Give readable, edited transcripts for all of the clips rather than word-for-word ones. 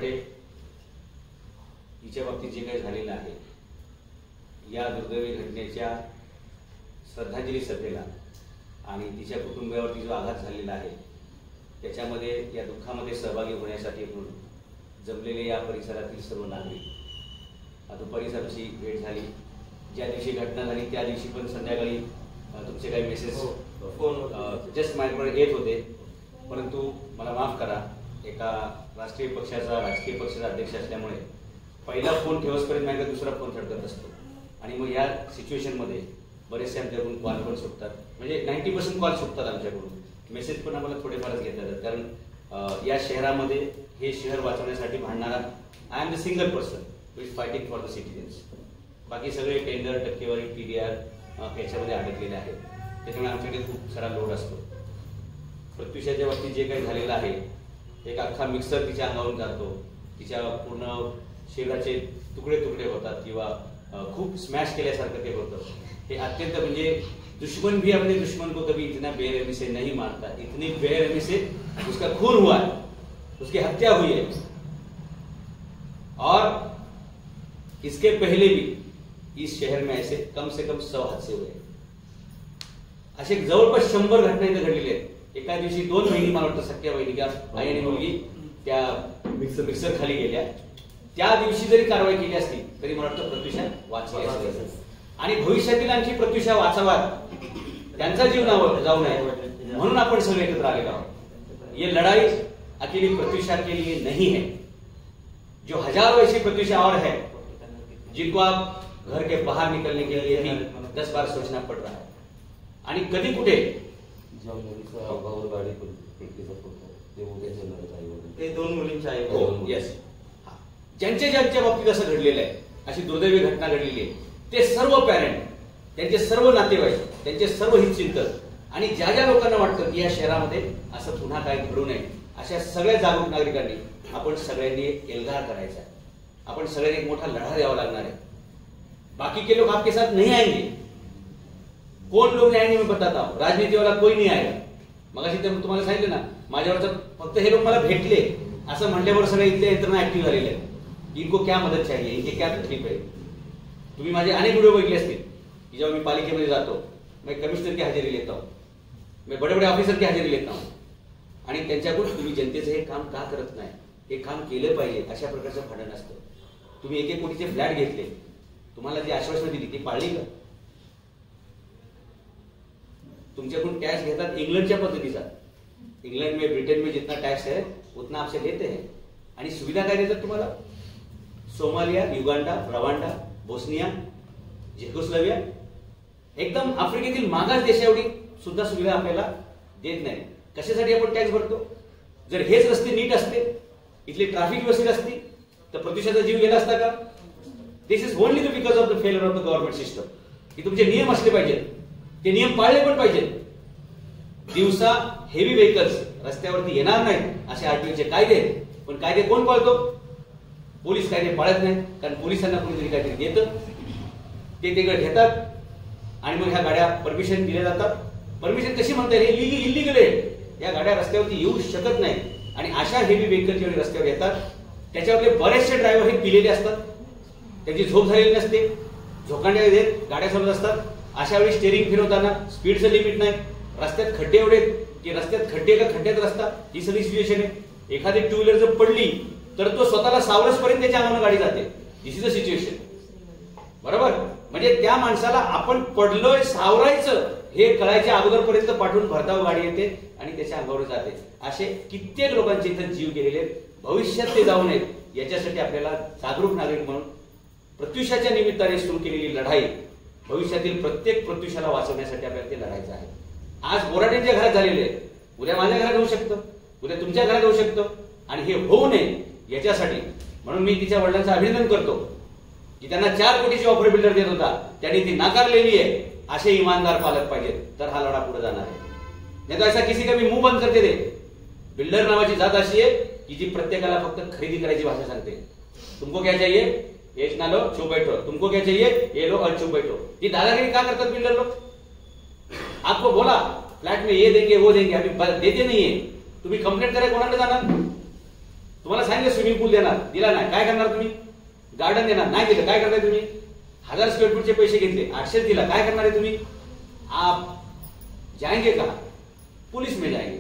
बोराटे हिच्या बाबतीत जे काही झालेलं आहे, या दुर्दैवी घटनेच्या श्रद्धांजली सभेला आणि तिच्या कुटुंबियावरती जो आघात झालेला आहे त्याच्यामध्ये या दुःखामध्ये सहभागी होण्यासाठी म्हणून जमलेले या परिसरातील सर्व नागरिक दुपारीच आमची भेट झाली. ज्या दिवशी घटना झाली त्या दिवशी पण संध्याकाळी तुमचे काही मेसेज फोन जस्ट माझ्याकडे येत होते, परंतु मला माफ करा, एका राष्ट्रीय पक्षाचा राजकीय पक्षाचा अध्यक्ष असल्यामुळे पहिला फोन ठेवसपर्यंत माझ्याकडे दुसरा फोन थडकत असतो आणि मग या सिच्युएशनमध्ये बरेचसे आमच्याकडून कॉल पण सुटतात, म्हणजे 90% कॉल सुटतात आमच्याकडून. मेसेज पण आम्हाला थोडेफारच घेता येतात, कारण या शहरामध्ये हे शहर वाचवण्यासाठी भांडणारा I am the single person who is fighting for the citizens. बाकी सगळे टेंडर, टक्केवारी, TDR याच्यामध्ये अडकलेले आहेत. त्याच्यामुळे आमच्याकडे खूप सारा लोड असतो. प्रत्युषाच्या बाबतीत जे काही झालेलं आहे, एक अख्खा मिक्सर तिच्या अंगावरून जातो, तिच्या पूर्ण शरीराचे तुकडे तुकडे होतात किंवा खूप स्मॅश केल्यासारखं ते होतं. हे अत्यंत म्हणजे दुश्मन भी अपने दुश्मन को कभी इतना बेरहमी से नहीं मारता, इतनी बेरहमी से उसका खून हुआ है, उसकी हत्या हुई है. और इसके पहले भी इस शहर में ऐसे कम से कम 100 हादसे हुए. असे जवळपास 100 घटना इथे घडलेल्या आहेत. एका दिवशी 2 बहिणी, मला वाटतं सख्या बहिणी का आई आणि मुलगी, त्या मिक्सर खाली गेल्या. त्या दिवशी जरी कारवाई केली असती तरी मला वाटतं प्रत्युषा वाचली असती. आणि भविष्यातील आणखी प्रत्युषा वाचाव्यात, त्यांचा जीव जाऊ नये म्हणून आपण सगळे एकत्र आलेलो आहोत. ये लड़ाई अकेली प्रत्युषा के लिए नहीं है. जो हजारों ऐसी प्रत्युषा और है जिनको आप घर के बाहर निकलने के लिए भी 10 बार सोचना पड़ रहा है. आणि कधी कुठे ते 2 मुलींचे आई. हो, येस. ज्यांच्या बाबतीत असं घडलेलं आहे, अशी दुर्दैवी घटना घडलेली आहे, ते सर्व पॅरेंट, त्यांचे सर्व नातेवाईक, त्यांचे सर्व हितचिंतक आणि ज्या ज्या लोकांना वाटतं की या शहरामध्ये असं पुन्हा काय घडू नये, अशा सगळ्या जागरूक नागरिकांनी आपण सगळ्यांनी एल्गार करायचा आहे. आपण सगळ्यांनी एक मोठा लढा द्यावा लागणार आहे. बाकी के लोग आपके साथ नहीं आएंगे. कोण लोग आएंगे मैं बताता हूं. राजनीति वाला कोई नहीं आएगा. मगाशी तुम्हाला सांगितलं ना, माझ्यावर फक्त हे लोक मला भेटले असं म्हटल्यावर सगळे इथल्या यंत्रणा ऍक्टिव्ह झालेले आहेत. इनको क्या मदद चाहिए, इनके क्या तकलीफ है. तुम्ही माझे अनेक व्हिडिओ बघितले असतील की जेव्हा मी पालिकेमध्ये जातो, मैं कमिश्नर की हजेरी लेता हूं, मैं बड़े बड़े ऑफिसर की हजेरी लेता हूं आणि त्यांच्याकडून तुम्ही जनतेचं हे काम का करत नाही, हे काम केलं पाहिजे अशा प्रकारचं भांडण असतं. तुम्ही 1-1 कोटीचे फ्लॅट घेतले, तुम्हाला जी आश्वासनं दिली ती पाळली का? तुमच्याकडून टॅक्स घेतात इंग्लंडच्या पद्धतीचा. इंग्लंड में, ब्रिटेन में जितना टैक्स है उतना आपसे लेते हैं. आणि सुविधा काय देतात तुम्हाला? सोमालिया, युगांडा, रवांडा, बोस्निया, झेकोस्लोव्हिया, एकदम आफ्रिकेतील मागास देश एवढी सुद्धा सुविधा आपल्याला देत नाही. कशासाठी आपण टॅक्स भरतो? जर हेच रस्ते नीट असते, इथली ट्रॅफिक व्यवस्थित असती, तर प्रत्युषाचा जीव गेला असता का? This is only because of the failure of the government system. की तुमचे नियम असले पाहिजेत, ते नियम पाळले पण पाहिजेत. दिवसा हेवी व्हेकल्स रस्त्यावरती येणार नाहीत असे आरटीओचे कायदे, पण कायदे कोण पाळतो? पोलीस कायदे पाळत नाही, कारण पोलिसांना कोणीतरी काहीतरी देतं, ते तिकडे घेतात आणि मग ह्या गाड्या परमिशन दिल्या जातात. परमिशन कशी म्हणता येईल? इलिगल आहे. या गाड्या रस्त्यावरती येऊ शकत नाही. आणि अशा हेवी व्हेकल जेवढे रस्त्यावर येतात त्याच्यावरले बरेचसे ड्रायव्हर हे पिलेले असतात, त्यांची झोप झालेली नसते, झोकांड्या देत गाड्या चालवत असतात. अशा वेळी स्टेअरिंग फिरवताना स्पीडचं लिमिट नाही, रस्त्यात खड्डे एवढे की रस्त्यात खड्डे का खड्ड्यात रस्ता, ही सगळी सिच्युएशन आहे. एखादी 2 व्हीलर जर पडली तर तो स्वतःला सावरसपर्यंत त्याच्या अंगाने गाडी जाते. दिस इज अ सिच्युएशन. बरोबर? म्हणजे त्या माणसाला आपण पडलोय, सावरायचं हे कळायच्या अगोदरपर्यंत पाठवून भरधाव गाडी येते आणि त्याच्या अंगावर जाते. असे कित्येक लोकांचे इथे जीव गेलेले आहेत. भविष्यात ते जाऊ नयेत याच्यासाठी आपल्याला जागरूक नागरिक म्हणून प्रत्युषाच्या निमित्ताने सुरू केलेली लढाई, भविष्यातील प्रत्येक प्रत्युषाला वाचवण्यासाठी आपल्याला ते लढायचं आहे. आज बोराटेंच्या घरात झालेले आहे, उद्या माझ्या घरात होऊ शकतं, उद्या तुमच्या घरात होऊ शकतं. आणि हे होऊ नये याच्यासाठी म्हणून मी तिच्या वडिलांचं अभिनंदन करतो की त्यांना 4 कोटीची ऑफर बिल्डर देत होता, त्यांनी ती नाकारलेली आहे. असे इमानदार पालक पाहिजेत तर हा लढा पुढे जाणार आहे. नाही तर ऐसा किसी का भी मुंह बंद करते दे. बिल्डर नावाची जात अशी आहे की जी प्रत्येकाला फक्त खरेदी करायची भाषा सांगते. तुमको क्या चाहिए, ये ना लो, चुप बैठो. तुमको क्या चाहिए, ये लो और चुप बैठो. ही दादागिरी का करतात बिल्डर लोग? आपको बोला फ्लॅट में ये देंगे वो देंगे, अभी देते नाहीये. तुम्ही कंप्लेंट करायला कोणाकडे जाणार? तुम्हाला सांगितलं स्विमिंग पूल देणार, दिला नाही, काय करणार तुम्ही? गार्डन देणार, नाही दिलं, काय करताय तुम्ही? 1000 स्क्वेअर फीटचे पैसे घेतले, 800 दिला, काय करणार आहे तुम्ही? आप जाएंगे का? पुलिस में जाएंगे.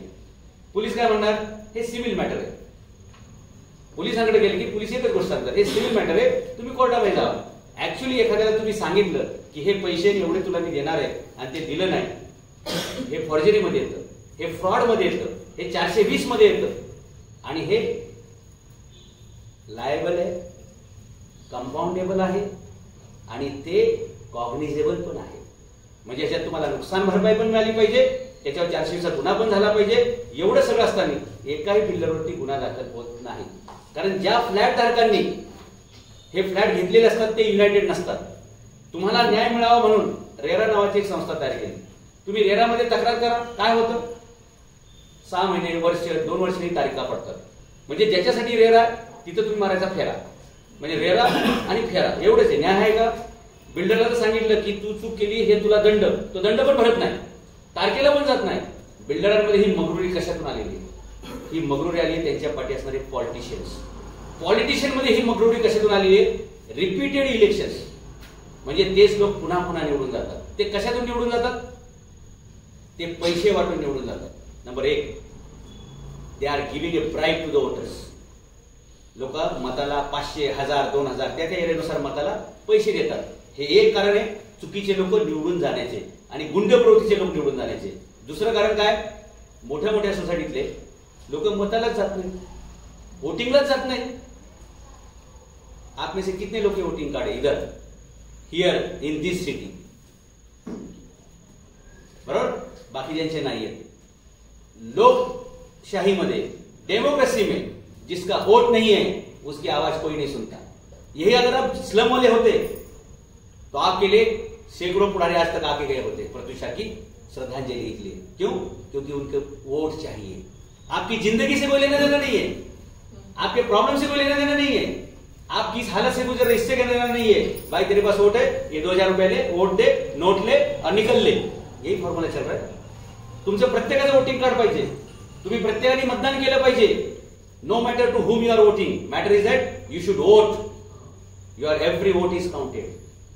पुलिस काय म्हणणार? हे सिव्हिल मॅटर आहे. पोलिसांकडे गेले की पोलीस एकच गोष्ट सांगतात, हे सिव्हिल मॅटर आहे, तुम्ही कोर्टामध्ये जावा. ऍक्च्युअली एखाद्याला तुम्ही सांगितलं की हे पैसे एवढे तुला मी देणार आहे आणि ते दिलं नाही, हे फॉर्जरीमध्ये येतं, हे फ्रॉड मध्ये येतं, हे 420 मध्ये येतं आणि हे लायबल आहे, कंपाऊंडेबल आहे आणि ते कॉग्निझेबल पण आहे. म्हणजे याच्यात तुम्हाला नुकसान भरपाई पण मिळाली पाहिजे, त्याच्यावर 420चा गुन्हा पण झाला पाहिजे. एवढं सगळं असताना एकाही बिल्डरवरती गुन्हा दाखल होत नाही. कारण ज्या फ्लॅट धारकांनी हे फ्लॅट घेतलेले असतात ते युनायटेड नसतात. तुम्हाला न्याय मिळावा म्हणून रेरा नावाची एक संस्था तयार केली. तुम्ही रेरामध्ये तक्रार करा, काय होतं? 6 महिने, वर्ष, 2 वर्षांनी तारीखा पडतात. म्हणजे ज्याच्यासाठी रेरा तिथं तुम्ही मारायचा फेरा. म्हणजे रेरा आणि फेरा एवढंच आहे. न्याय आहे का? बिल्डरला तर सांगितलं की तू चूक केली, हे तुला दंड, तो दंड पण भरत नाही, तारखेला पण जात नाही. बिल्डरांमध्ये ही मगरुरी कशातून आलेली? ही मगरुरी आली त्यांच्या पाठी असणारे पॉलिटिशियन्स. पॉलिटिशियन मध्ये ही मगरुरी कशातून आलेली आहे? Repeated elections. म्हणजे तेच लोक पुन्हा पुन्हा निवडून जातात. ते कशातून निवडून जातात? ते पैसे वाटून निवडून जातात. Number 1, they are giving a bribe to the voters. लोक मताला 500, 1000, 2000 त्या एरियानुसार मताला पैसे देतात. हे एक कारण आहे चुकीचे लोक निवडून जाण्याचे आणि गुंड प्रवृत्तीचे लोक निवडून जाण्याचे. दुसरं कारण काय? मोठ्या मोठ्या सोसायटीतले लोक मतालाच जात नाही, वोटिंगलाच जात नाही. आप में से कितने लोग वोटिंग कार्ड है इधर, हियर इन दिस सिटी? बरोबर, बाकी ज्यांचे नाहीये. लोकशाहीमध्ये, डेमोक्रेसी में जिसका वोट नहीं है उसकी आवाज कोई नहीं सुनता. यही अगर आप स्लम वाले होते तो आपके लिए सैकड़ों पुराने आज तक आके गए होते प्रत्युषा की श्रद्धांजलि के लिए. क्यों? क्योंकि उनके वोट चाहिए. आपकी जिंदगी से कोई लेना देना नहीं है, आपके प्रॉब्लम से कोई लेना देना नहीं है, आप किस हालत से गुजर रहे इससे लेना देना नहीं है. भाई तेरे पास वोट है, ये 2000 रुपये ले, वोट दे, नोट ले और निकल ले. यही फॉर्म्युला चल रहा है. तुमचं प्रत्येकाचं वोटिंग कार्ड पाहिजे, तुम्ही प्रत्येकाने मतदान केलं पाहिजे. No matter to whom you are voting, matter is that you should vote. Your every vote is counted.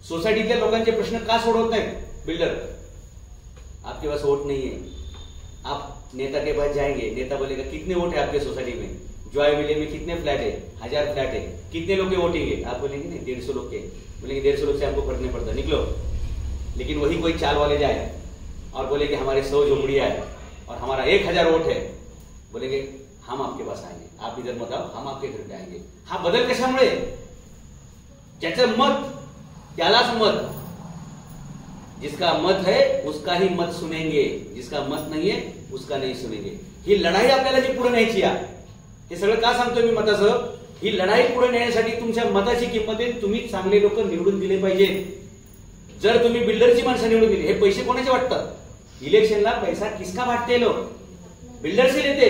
सोसायटीतल्या लोकांचे प्रश्न का सोडवत नाहीत बिल्डर? आपके पास वोट नहीं है. आप नेता के पास जाएंगे, नेता बोलेगा कितने वोट है आपके सोसाइटी में, जॉय विले में कितने फ्लैट है, 1000 फ्लैट है, कितने लोग के वोटिंग है? आप बोलेंगे नहीं 150 लोग के. बोलेंगे 150 लोग से हमको फर्क नहीं पड़ता, निकलो. लेकिन वही कोई चाल वाले जाए और बोले कि हमारे 100 झोपड़ियां है और हमारा 1000 वोट है, बोलेंगे हम आपके पास आएंगे, आप इधर मत आओ, हम आपके घर पे आएंगे. हा बदल कशामुळे? ज्याचं मत त्यालाच मत. जिसका मत है उसका ही मत सुनेंगे, जिसका मत नहीं है उसका नहीं सुनेंगे. ही लढाई आपल्याला जी पुढे न्यायची आहे. हे सगळं का सांगतोय मी मताचं? ही लढाई पुढे नेण्यासाठी तुमच्या मताची किंमत आहे. तुम्ही चांगले लोक निवडून दिले पाहिजेत. जर तुम्ही बिल्डरची माणसं निवडून दिली, हे पैसे कोणाचे वाटतात? इलेक्शनला पैसा किसका बांटते लोग? बिल्डर से लेते.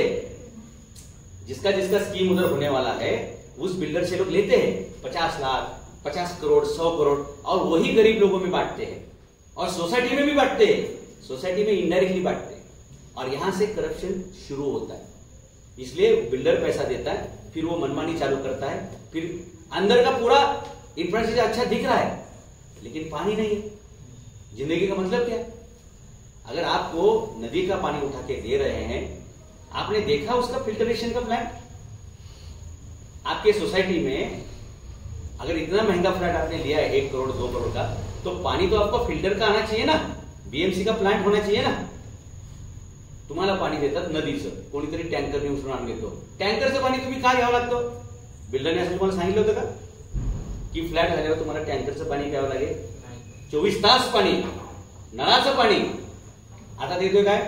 जिसका जिसका स्कीम उधर होने वाला है उस बिल्डर से लोग लेते हैं 50 लाख, 50 करोड़, 100 करोड़ और वही गरीब लोगों में बांटते हैं और सोसाइटी में भी बांटते हैं. सोसाइटी में इनडायरेक्टली बांटते हैं और यहां से करप्शन शुरू होता है. इसलिए बिल्डर पैसा देता है, फिर वो मनमानी चालू करता है, फिर अंदर का पूरा इंफ्रास्ट्रक्चर अच्छा दिख रहा है लेकिन पानी नहीं है. जिंदगी का मतलब क्या है? अगर आपको नदी का पानी उठा के दे रहे हैं, आपने देखा उसका फिल्टरेशन का प्लांट? आपके सोसाइटी में अगर इतना महंगा फ्लैट आपने लिया है 1 करोड़ 2 करोड़ का, तो पानी तो आपको फिल्टर का आना चाहिए ना, बीएमसी का प्लांट होना चाहिए ना. तुम्हाला पाणी देतात नदीचं, कोणीतरी टँकरने उचलून आणून देतो. टँकरचं पाणी तुम्ही का घ्यावं लागतं? बिल्डरने असं तुम्हाला सांगितलं होतं का की फ्लॅट झाल्यावर तुम्हाला टँकरचं पाणी घ्यावं लागेल? 24 तास पाणी, नळाचं पाणी. आता देतोय काय?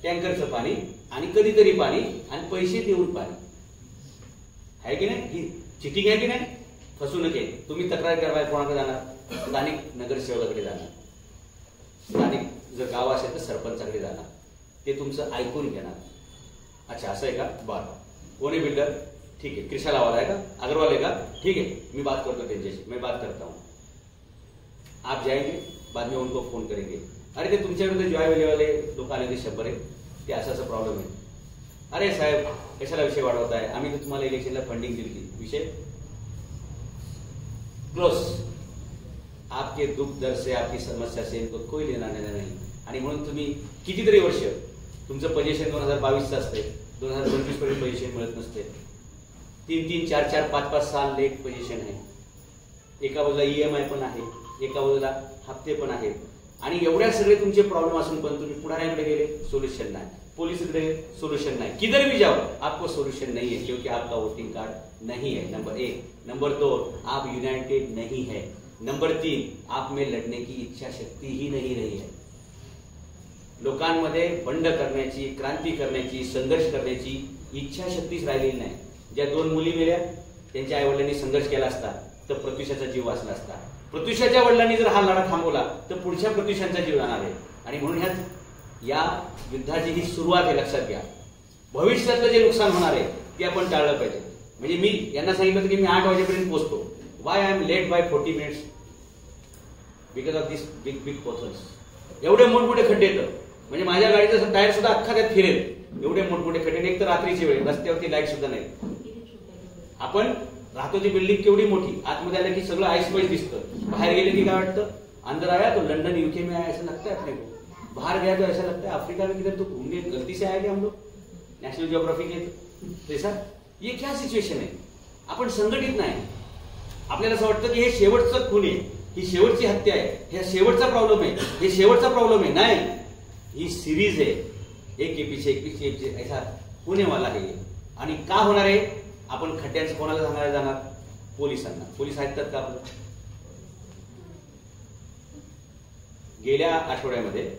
टँकरचं पाणी आणि कधीतरी पाणी आणि पैसे देऊन पाणी. आहे की नाही? ही चिटिंग आहे की नाही? फसवणूक आहे. तुम्ही तक्रार करायला कोणाकडे जाणार? स्थानिक नगरसेवकाकडे जाणार. स्थानिक जर गाव असेल तर सरपंचाकडे जाणार. ते तुमचं ऐकून घेणार. अच्छा असं आहे का? बरं, कोणी बिल्डर? ठीक है, कृषा लावाला है का, अग्रवाल है का? ठीक है, मैं बात करता हूँ, मैं बात करता हूँ. आप जाएंगे, बाद में उनको फोन करेंगे. अरे ते तुमच्याकडे जॉय वेले वाले लोक आले ते 100 आहे, ते असं प्रॉब्लेम आहे. अरे साहेब कशाला विषय वाढवताय, आम्ही तर तुम्हाला इलेक्शनला फंडिंग दिली, विषय क्लोज. आपके दुख दर्द से, आपकी समस्या से इनको कोई लेना देना नाही. आणि म्हणून तुम्ही कितीतरी वर्ष तुमचं पोझिशन 2022चं असते, 2025 पर्यंत पोझिशन मिळत नसते. 3-3, 4-4, 5-5 साल लेट पोझिशन आहे. एका बाजूला EMI पण आहे, एका बाजूला हप्ते पण आहेत. आणि एवढ्या सगळे तुमचे प्रॉब्लेम असून पण तुम्ही पुढाऱ्यांकडे गेले, सोल्यूशन नाही. पुलिसकडे सोल्यूशन नहीं. किधर भी जाओ आपको सोल्यूशन नहीं है, क्योंकि आपका वोटिंग कार्ड नहीं है. नंबर 1. नंबर 2, आप यूनाइटेड नहीं है. नंबर 3, आप में लढने की इच्छा शक्ती ही नहीं रही है. लोकांमध्ये बंड करण्याची, क्रांती करण्याची, संघर्ष करण्याची इच्छा शक्तीच राहिलेली नाही. ज्या 2 मुली मेल्या त्यांच्या आई वडिलांनी संघर्ष केला असता तर प्रत्युषाचा जीव वाचला असता. प्रत्युषाच्या वडिलांनी जर हा लढा थांबवला तर पुढच्या प्रत्युषांचा जीव जाणार आहे. आणि म्हणून या युद्धाची ही सुरुवात आहे, लक्षात घ्या. भविष्यातलं जे नुकसान होणार आहे ते आपण टाळलं पाहिजे. म्हणजे मी यांना सांगितलं होतं की मी 8 वाजेपर्यंत पोहोचतो. Why I am late by 40 minutes? Because of this big potholes. एवढे मोठमोठे खड्डे येतं, म्हणजे माझ्या गाडीचं टायर सुद्धा अख्खा त्यात फिरेल, एवढे मोठमोठे खड्डे. एक तर रात्रीची वेळ, रस्त्यावरती लाईट सुद्धा नाही. आपण राहतो ती बिल्डिंग केवढी मोठी, आतमध्ये आलं की सगळं आईस पाईस दिसतं, बाहेर गेले की काय वाटतं, अंदर आया तो लंडन UK में आया ऐसा लगता है अपने को, बाहर गया तो ऐसा लगता है अफ्रीका में किधर तो घूमने गलती से आए थे हम लोग नॅशनल जिओग्राफी के. सर ये क्या सिच्युएशन आहे? आपण संघटित नाही. आपल्याला असं वाटतं की हे शेवटचं खून आहे, ही शेवटची हत्या आहे, हे शेवटचा प्रॉब्लेम आहे, हे शेवटचा प्रॉब्लेम आहे. नाही, ही सिरीज आहे, एक के पीछे एक पीछे एक ऐसा होने वाला है. आणि का होणार आहे? आपण खड्ड्यांचं कोणाला सांगायला जाणार? पोलिसांना. पोलीस ऐकतात का आपलं? गेल्या आठवड्यामध्ये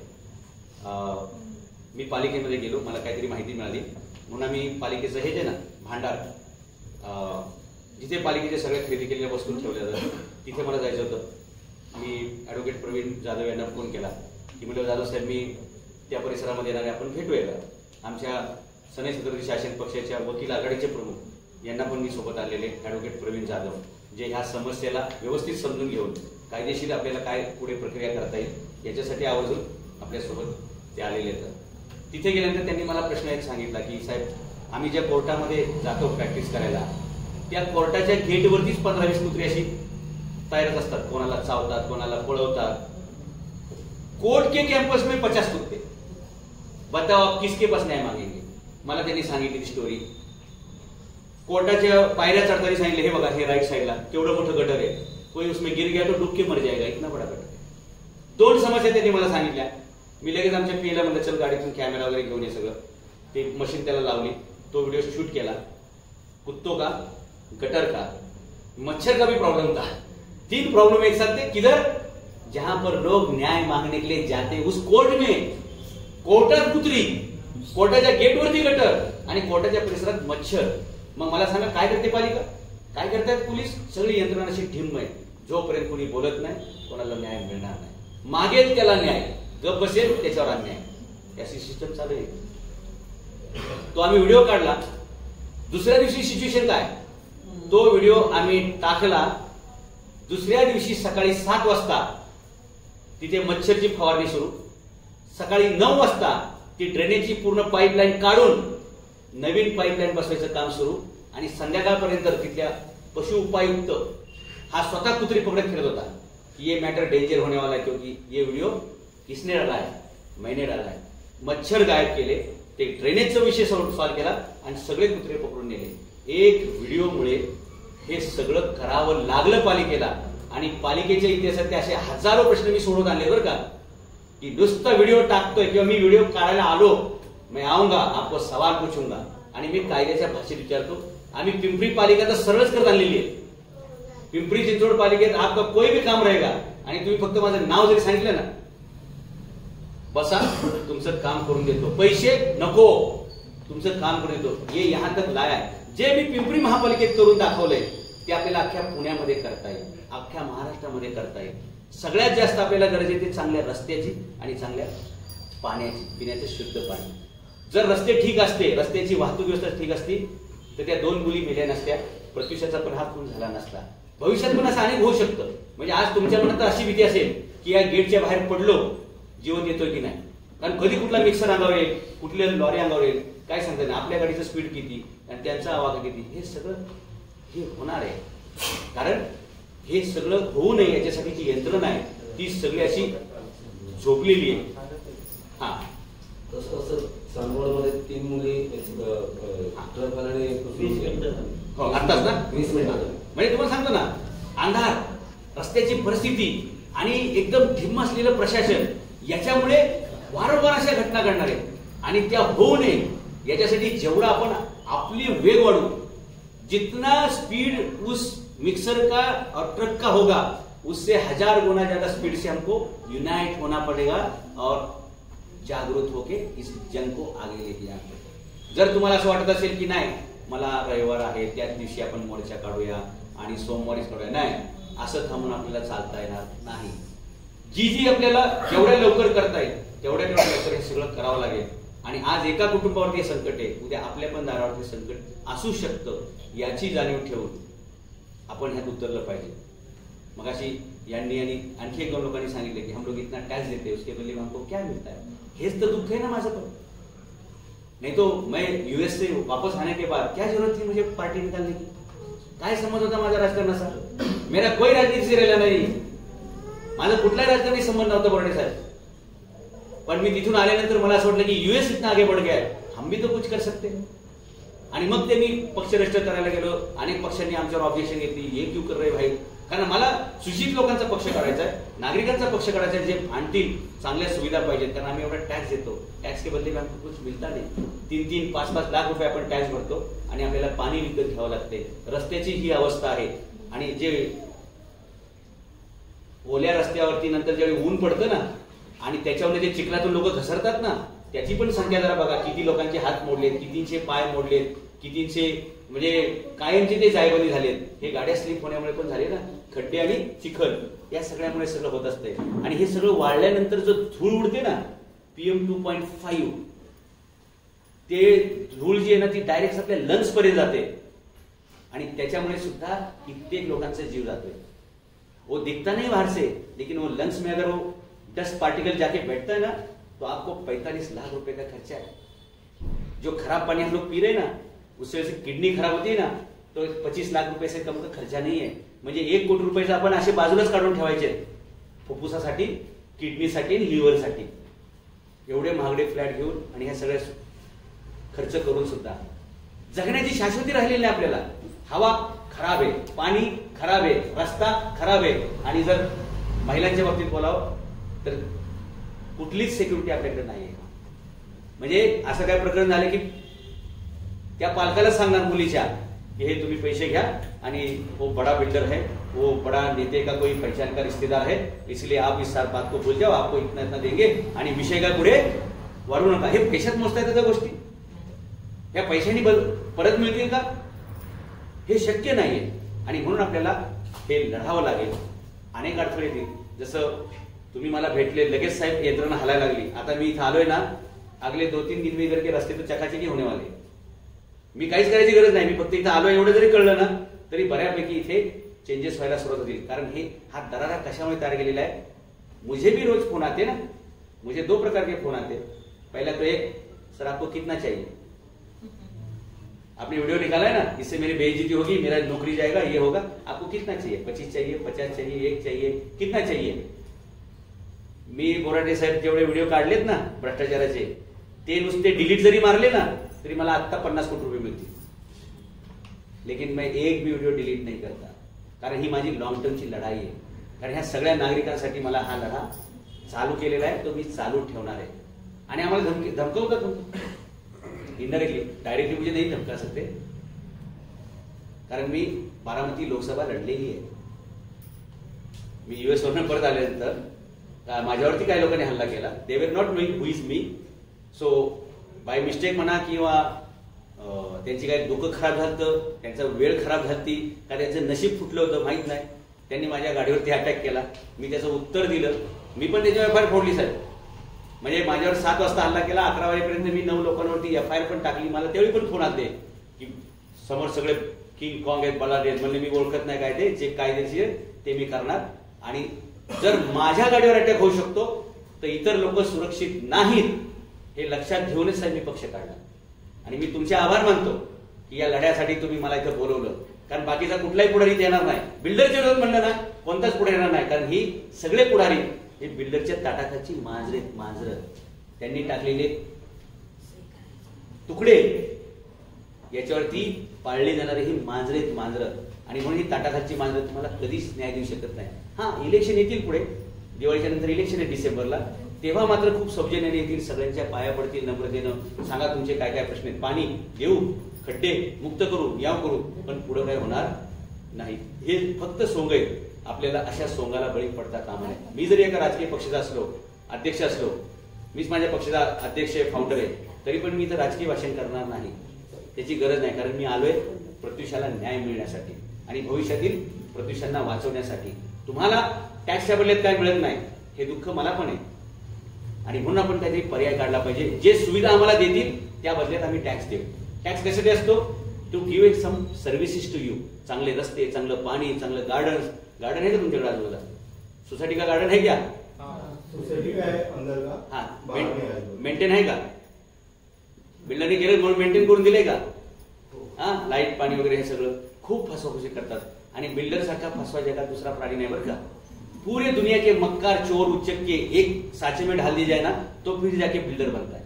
मी पालिकेमध्ये गेलो, मला काहीतरी माहिती मिळाली म्हणून आम्ही पालिकेचं हे जे ना भांडार, जिथे पालिकेचे सगळ्या खरेदी केलेल्या वस्तू ठेवल्या जातात तिथे मला जायचं होतं. मी ॲडव्होकेट प्रवीण जाधव यांना फोन केला की म्हटलं जाधव साहेब मी त्या परिसरामध्ये येणारे, आपण भेटूया का? आमच्या सनई छत्रपती शासन पक्षाच्या वकील आघाडीचे प्रमुख यांना पण मी सोबत आलेले, ॲडव्होकेट प्रवीण जाधव, जे ह्या समस्येला व्यवस्थित समजून घेऊन कायदेशीर आपल्याला काय पुढे प्रक्रिया करता येईल याच्यासाठी आवर्जून आपल्यासोबत ते आलेले आहेत. तिथे गेल्यानंतर त्यांनी मला प्रश्न एक सांगितला की साहेब आम्ही ज्या कोर्टामध्ये जातो प्रॅक्टिस करायला, त्या कोर्टाच्या गेटवरतीच 15-20 कुत्री अशी तयारच असतात, कोणाला चावतात, कोणाला पळवतात. कोर्ट के कैंपस में 50 कुत्ते, बताओ आप किसके पास न्याय मागेंगे? मला त्यांनी सांगितली स्टोरी. कोर्टाच्या पायऱ्या चढताना सांगितले, हे बघा हे राईट साईडला केवढं मोठं गटर आहे, कोई उसमें गिर गया तो डूब के मर जाएगा, इतना बड़ा गटर. 2 समस्या त्यांनी मला सांगितल्या. मी लगेच आमच्या पीएला म्हणलं चल गाडीतून कॅमेरा वगैरे घेऊन ये, सगळं ते मशीन त्याला लावली, तो व्हिडिओ शूट केला. कुत्तों का, गटर का, मच्छर का भी प्रॉब्लम था. 3 प्रॉब्लम एक साथ थे. किधर? जहां पर लोग न्याय मांगने के लिए जाते उस कोर्ट में, कोर्टात कुत्री, कोर्टाच्या गेटवरती गटर आणि कोर्टाच्या परिसरात मच्छर. मग मला सांगा काय करते पालिका, काय करतात पोलीस? सगळी यंत्रणा अशी ढिम्म आहे. जोपर्यंत कोणी बोलत नाही कोणाला न्याय मिळणार नाही. मागेल त्याला न्याय, गप बसेल त्याच्यावर अन्याय, अशी सिस्टम चालू आहे. तो आम्ही व्हिडिओ काढला. दुसऱ्या दिवशी सिच्युएशन काय, तो व्हिडिओ आम्ही टाकला. दुसऱ्या दिवशी सकाळी 7 वाजता तिथे मच्छरची फवारणी सुरू. सकाळी 9 वाजता ती ड्रेनेजची पूर्ण पाईपलाईन काढून नवीन पाईपलाईन बसवायचं काम सुरू. आणि संध्याकाळपर्यंत तिथल्या पशु उपायुक्त हा स्वतः कुत्री पकडत फिरत होता की ये मॅटर डेंजर होने वाला है, क्योंकि ये वीडियो किसने डाला है? मैंने डाला है. मच्छर गायब केले, ते ड्रेनेजचा विषय सॉल्व्ह केला आणि सगळे कुत्रे पकडून नेले. एक व्हिडिओमुळे हे सगळं करावं लागलं पालिकेला. आणि पालिकेच्या इतिहासात असे हजारो प्रश्न मी सोडवून आणले बरं का, की नुसता व्हिडिओ टाकतोय किंवा मी व्हिडिओ काढायला आलो, मैं आऊंगा आपको सवाल पूछूंगा आणि मी कायद्याच्या भाषेत विचारतो. आम्ही पिंपरी पालिका तर सरळच करत आणलेली आहे. पिंपरी चिंचवड पालिकेत आपका कोई भी काम रहेगा आणि तुम्ही फक्त माझं नाव जरी सांगितलं ना, बसा तुमचं काम करून देतो, पैसे नको, तुमचं काम करून देतो. हे यहां तक लाया आहे. जे मी पिंपरी महापालिकेत करून दाखवलंय ते आपल्याला अख्ख्या पुण्यामध्ये करता येईल, अख्ख्या महाराष्ट्रामध्ये करता येईल. सगळ्यात जास्त आपल्याला गरज आहे ते चांगल्या रस्त्याची आणि चांगल्या पाण्याची, पिण्याचे शुद्ध पाणी. जर रस्ते ठीक असते, रस्त्याची वाहतूक व्यवस्था ठीक असती तर त्या 2 मुली मेल्या नसत्या, प्रत्युषाचा पण हा खून झाला नसता. भविष्यात पण असं अनेक होऊ शकतं. म्हणजे आज तुमच्या मनात अशी भीती असेल की या गेटच्या बाहेर पडलो जीवन येतोय की नाही, कारण कधी कुठला मिक्सर अंगावर येईल, कुठल्या लॉरी अंगावर येईल, काय सांगता ना आपल्या गाडीचं स्पीड किती आणि त्यांचा आवाज किती, हे सगळं हे होणार आहे. कारण हे सगळं होऊ नये याच्यासाठी जी यंत्रणा आहे ती सगळी अशी झोपलेली आहे. हा तसं चांदवडमध्ये 3 मुली ट्रकवाल्याने हो आताच ना 20 मिनिटात. म्हणजे तुम्हाला सांगतो ना, अंधार, रस्त्याची परिस्थिती आणि एकदम ढिम्म असलेलं प्रशासन याच्यामुळे वारंवार अशा घटना घडणार आहेत. आणि त्या होऊ नये याच्यासाठी जेवढा आपण आपली वेग वाढू, जितना स्पीड उस मिक्सर का और ट्रक का होगा उससे 1000 गुना ज्यादा स्पीड से हमको यूनाइट होना पड़ेगा और जागृत होके इस जंग को आगे लेके जाना पड़ेगा. जर तुम्हाला असं वाटत असेल की नाही मला रविवार आहे त्याच दिवशी आपण मोर्चा काढूया आणि सोमवारीच काढूया, नाही, असं थांबून आपल्याला चालता येणार नाही. जी आपल्याला जेवढ्या लवकर करता येईल तेवढ्या लवकर हे सगळं करावं लागेल. आणि आज एका कुटुंबावरती हे संकट आहे, उद्या आपल्या पण दारावरती संकट असू शकतं याची जाणीव ठेवून आपण ह्यात उतरलं पाहिजे. मगाशी यांनी आणि आणखी एक 2 लोकांनी सांगितले की हम लोग इतना टैक्स देते हैं उसके बदले हमको क्या मिलता है. हेच तर दुःख है ना माझं पण. नहीं तो मैं यूएस से वापस आने के बाद क्या जरूरत थी मुझे पार्टी निकालने की. काय संबंध होता माझा राजकारणाचा. मेरा कोई राजनीति से रेला नाही, माझा कुठलाही राजकारणी संबंध नव्हता बोर्डे साहेब. पण मी तिथून आल्यानंतर मला असं वाटलं की यूएस इतना आगे बढ़ गया है, हम भी तो कुछ कर सकते हैं. आणि मग त्यांनी पक्ष रजिस्टर करायला गेलो. अनेक पक्षांनी आमच्यावर ऑब्जेक्शन घेतली, हे क्यू कर रहे भाई. कारण मला सुशिक्षित लोकांचा पक्ष काढायचा आहे, नागरिकांचा पक्ष काढायचा आहे, जे आणतील चांगल्या सुविधा पाहिजेत. कारण आम्ही एवढा टॅक्स देतो, टॅक्स के बदले में कुछ मिळता नाही. 3-3, 5-5 लाख रुपये आपण टॅक्स भरतो आणि आपल्याला पाणी विकत घ्यावं लागते. रस्त्याची ही अवस्था आहे. आणि जे ओल्या रस्त्यावरती नंतर ज्यावेळी ऊन पडतं ना आणि त्याच्यावर जे चिखलातून लोक घसरतात ना, त्याची पण संख्या जरा बघा. किती लोकांचे हात मोडलेत, कितींचे पाय मोडलेत, कितींचे म्हणजे कायमचे ते जायबंदी झालेत. हे गाड्या स्लिप होण्यामुळे पण झाले ना, खड्डे आणि चिखल या सगळ्यामुळे सगळं होत असतंय. आणि हे सगळं वाढल्यानंतर जो धूळ उडते ना PM 2.5, ते धूळ जी आहे ना ती डायरेक्ट आपल्या लंग्स पर्यंत जाते आणि त्याच्यामुळे सुद्धा कित्येक लोकांचा जीव जातोय. वो दिखता नहीं बाहर से, लेकिन वो लंग्स में अगर वो डस्ट पार्टिकल जाके बैठता है ना तो आपको 45 लाख रुपए का खर्चा है. जो खराब पानी हम लोग पी रहे ना उससे वैसे किडनी खराब होती है ना, तो 25 लाख रुपये से कम का खर्चा नाही आहे. म्हणजे 1 कोटी रुपये आपण असे बाजूलाच काढून ठेवायचे फुफ्फुसासाठी, किडनीसाठी आणि लिव्हरसाठी. एवढे महागडे फ्लॅट घेऊन आणि ह्या सगळ्या खर्च करून सुद्धा जगण्याची शाश्वती राहिलेली नाही आपल्याला. हवा खराब आहे, पाणी खराब आहे, रस्ता खराब आहे. आणि जर महिलांच्या बाबतीत बोलावं तर कुठलीच सिक्युरिटी आपल्याकडे नाही आहे. म्हणजे असं काय प्रकरण झालं की त्या पालकाला सांगणार मुलीच्या कि हे तुम्ही पैसे घ्या आणि वो बड़ा बिल्डर है, वो बड़ा नेते का कोई पहचान का रिश्तेदार है, इसलिए आप इस साल बात को भूल जाओ, आपको इतना इतना देंगे आणि विषय काय पुढे वाढू नका. हे पैशात मोजता येतात त्या गोष्टी. या पैशांनी परत मिळतील का? हे शक्य नाहीये. आणि म्हणून आपल्याला हे लढावं लागेल. अनेक अडथळे येतील. जसं तुम्ही मला भेटले लगेच साहेब यंत्रणा हलायला लागली. आता मी इथं आलोय ना, अगले 2-3 दिन में इधर के रस्ते तो चकाचकी होने वाले. मी काहीच करायची गरज नाही. मी फक्त इथं आलो एवढं जरी कळलं ना तरी बऱ्यापैकी इथे चेंजेस व्हायला सुरुवात होतील. कारण हे हा दरारा कशामुळे तयार केलेला आहे. मुझे भी रोज फोन आते ना, मुझे 2 प्रकार के फोन आते. पहला तो एक, सर आपको कितना चाहिए, आपने वीडियो निकाला है ना, इससे मेरी बेइज्जती होगी, मेरा नौकरी जाएगा, ये होगा, आपको कितना चाहिए, 25 चाहिए, 50 चाहिए, 1 चाहिए, कितना चाहिए. मी बोराटे साहेब जेवढे व्हिडिओ काढलेत ना भ्रष्टाचाराचे, ते नुसते डिलीट जरी मारले ना तरी मला आता 50 कोटी रुपये मिळतील. लेकिन मैं एक भी व्हिडिओ डिलीट नहीं करता. कारण ही माझी लॉंग टर्मची लढाई आहे. कारण ह्या सगळ्या नागरिकांसाठी मला हा लढा चालू केलेला आहे, तो मी चालू ठेवणार आहे. आणि आम्हाला धमकवतात इनडायरेक्टली, डायरेक्टली मुझे नहीं धमका सकते. कारण मी बारामती लोकसभा लढलेली आहे. मी US वरून परत आल्यानंतर माझ्यावरती काही लोकांनी हल्ला केला. They were not knowing who is me. So by mistake म्हणा किंवा त्यांची काही डोकं खराब झालं, त्यांचा वेळ खराब झाली का त्यांचं नशीब फुटलं होतं माहित नाही, त्यांनी माझ्या गाडीवरती अटॅक केला. मी त्याचं उत्तर दिलं. मी पण त्याच्यावर FIR फोडली साहेब. म्हणजे माझ्यावर 7 वाजता हल्ला केला, 11 वाजेपर्यंत मी 9 लोकांवरती FIR पण टाकली. मला त्यावेळी पण फोन आले की समोर सगळे किंग कॉंग आहेत, बलाढ्य आहेत. म्हणजे मी ओळखत नाही काय ते, जे कायदेशीर ते मी करणार. आणि जर माझ्या गाडीवर अटॅक होऊ शकतो तर इतर लोक सुरक्षित नाहीत हे लक्षात घेऊनच साहेब मी पक्ष काढला. आणि मी तुमचे आभार मानतो की या लढ्यासाठी तुम्ही मला इथं बोलवलं, कारण बाकीचा कुठलाही पुढारी इथे येणार नाही. बिल्डरचे विरोध म्हणलं ना कोणताच पुढे येणार नाही, कारण ही सगळे पुढारी हे बिल्डरच्या ताटाखाची मांजरं त्यांनी टाकलेले तुकडे याच्यावरती पाळली जाणारी ही मांजरं, आणि म्हणून ही ताटाखालची मांजरं तुम्हाला कधीच न्याय देऊ शकत नाही. हा, इलेक्शन येतील पुढे, दिवाळीच्या नंतर इलेक्शन आहे डिसेंबरला, तेव्हा मात्र खूप सौजन्याने येतील, सगळ्यांच्या पाया पडतील नम्रतेनं, सांगा तुमचे काय काय प्रश्न आहेत, पाणी देऊ, खड्डे मुक्त करू, याव करू, पण पुढे काय होणार नाही. हे फक्त सोंग आहे. आपल्याला अशा सोंगाला बळी पडता कामा नये. मी जरी एका राजकीय पक्षाचा असलो, अध्यक्ष असलो, मीच माझ्या पक्षाचा अध्यक्ष आहे, फाउंडर आहे, तरी पण मी तर राजकीय भाषण करणार नाही. त्याची गरज नाही, कारण मी आलोय प्रत्युषाला न्याय मिळण्यासाठी आणि भविष्यातील प्रत्युषांना वाचवण्यासाठी. तुम्हाला टॅक्सच्या बदल्यात काय मिळत नाही हे दुःख मला पण आहे, आणि म्हणून आपण काहीतरी पर्याय काढला पाहिजे. जे सुविधा आम्हाला देतील त्या बदल्यात आम्ही टॅक्स देऊ. टॅक्स कशासाठी असतो? To give some services to you. चांगले रस्ते, चांगलं पाणी, चांगलं गार्डन आहे का तुमच्याकडे आजूबाजूला? सोसायटी का गार्डन है क्या? सोसायटी का है अंदर का? हाँ, मेंटेन है का? बिल्डरने केलं म्हणून मेंटेन करून दिले का? हा, लाईट पाणी वगैरे हे सगळं. खूप फसवणूक करतात, आणि बिल्डर सारखा फसवा जगात दुसरा प्राणी नाही बरं का. पूरे दुनिया के मक्कार, चोर, उच्चक्के एक साचे में ढाल दी जाए ना तो फिर जाके बिल्डर बनता है.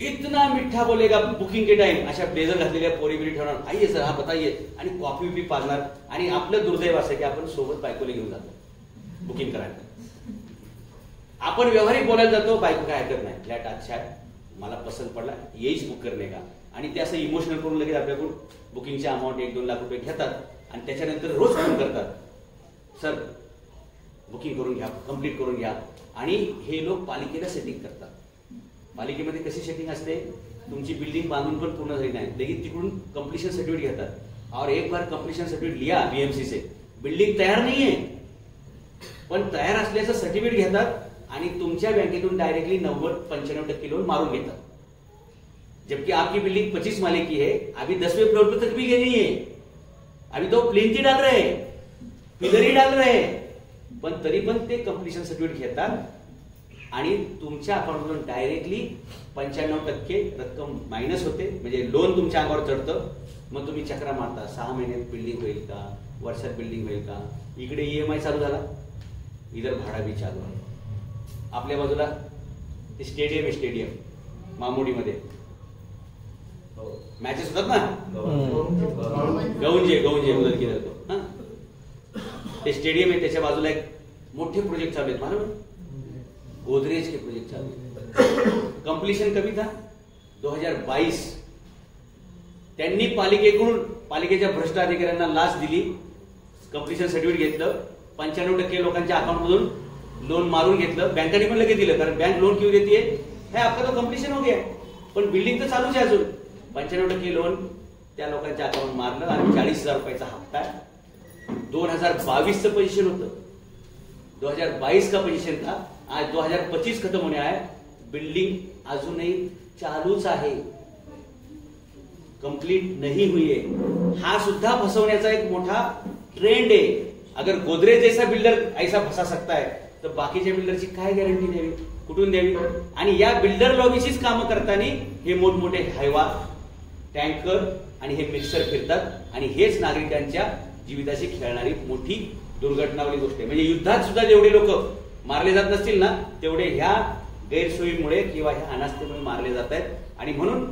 इतना मिठा बोलेगा बुकिंग के टाइम, अशा ब्लेझर घातलेल्या पोरी बिरी ठेवणार, आइए सर, हा बताइए, आणि कॉफी बी पाजणार. आणि आपलं दुर्दैव असं की आपण सोबत बायकोला घेऊन जातो बुकिंग करायला. आपण व्यवहारिक बोलायला जातो, बायको काय ऐकत नाही, फ्लॅट अच्छा आहे, मला पसंत पडला, येईच बुक करणे का. आणि ते असं इमोशनल करून लगेच आपल्याकडून बुकिंगचे अमाऊंट 1-2 लाख रुपये घेतात, आणि त्याच्यानंतर रोज फोन करतात, सर बुकिंग करून घ्या, कंप्लीट करून घ्या. आणि हे लोक पालिकेला सेटिंग करतात. पालिकेमध्ये कशी सेटिंग असते? तुमची बिल्डिंग बांधून पण पूर्ण झाली नाही, लगेच तिकडून कंप्लीशन सर्टिफिकेट घेतात, और एक बार कंप्लीशन सर्टिफिकेट लिया बीएमसी से, बिल्डिंग तयार नाहीये पण तयार असल्याचं सर्टिफिकेट घेतात, आणि तुमच्या बँकेतून डायरेक्टली 90-95% लोन मारून घेतात. जबकि आपकी बिल्डिंग 25 माले की है, अभी 10वें फ्लोर पर तक भी गई नहीं है, अभी तो प्लिंथ ही डाल रहे हैं, पिलर ही डाल रहे हैं, पण तरी पण ते कंप्लीशन सर्टिफिकेट घेतात, आणि तुमच्या अकाउंटमधून डायरेक्टली 95% रक्कम मायनस होते, म्हणजे लोन तुमच्या अंगावर चढतं. मग तुम्ही चक्रा मारता, 6 महिन्यात बिल्डिंग होईल का, वर्षात बिल्डिंग होईल का. इकडे EMI चालू झाला, इधर भाडा बी चालू आहे. आपल्या बाजूला ते स्टेडियम आहे, स्टेडियम मामुडीमध्ये मॅचेस होतात ना, गौंजे उधर की जातो, ते स्टेडियम आहे, त्याच्या बाजूला एक मोठे प्रोजेक्ट चालू आहेत. मालूम गोदरेज के प्रोजेक्ट चालू आहे. कंप्लीशन कभी था 2022. त्यांनी पालिकेच्या भ्रष्ट अधिकाऱ्यांना लाच दिली, कंप्लीशन सर्टिफिकेट घेतलं, 95% लोकांच्या अकाउंटमधून लोन मारून घेतलं. बँकांनी पण लगेच दिलं, कारण बँक लोन क्यों देती है, है आपका तो कंप्लीशन हो गया, पण बिल्डिंग तर चालूच आहे अजून. 95% लोन त्या लोकांच्या अकाउंट मारलं, आणि 40,000 रुपयाचा हप्ता आहे. 2022चं पोझिशन होतं, 2022 का पोझिशन था, आज 2025 खत्म होने आया, बिल्डिंग अजूनही चालूच आहे, कंप्लीट नहीं हुई है. हा सुद्धा फसवण्याचा एक मोठा ट्रेंड आहे. अगर गोदरेज जैसा बिल्डर ऐसा फसा सकता है, तर बाकीच्या बिल्डरची काय गॅरंटी द्यावी, कुठून द्यावी. आणि या बिल्डर लॉबीचीच कामं करताना हे मोठमोठे हायवा, टँकर आणि हे मिक्सर फिरतात, आणि हेच नागरिकांच्या जीविताशी खेळणारी मोठी दुर्घटनावाली गोष्ट आहे. म्हणजे युद्धात सुद्धा जेवढे लोक मारले जात नसतील ना, तेवढे ह्या गैरसोयीमुळे किंवा ह्या अनास्थेमुळे मारले जात आहेत. आणि म्हणून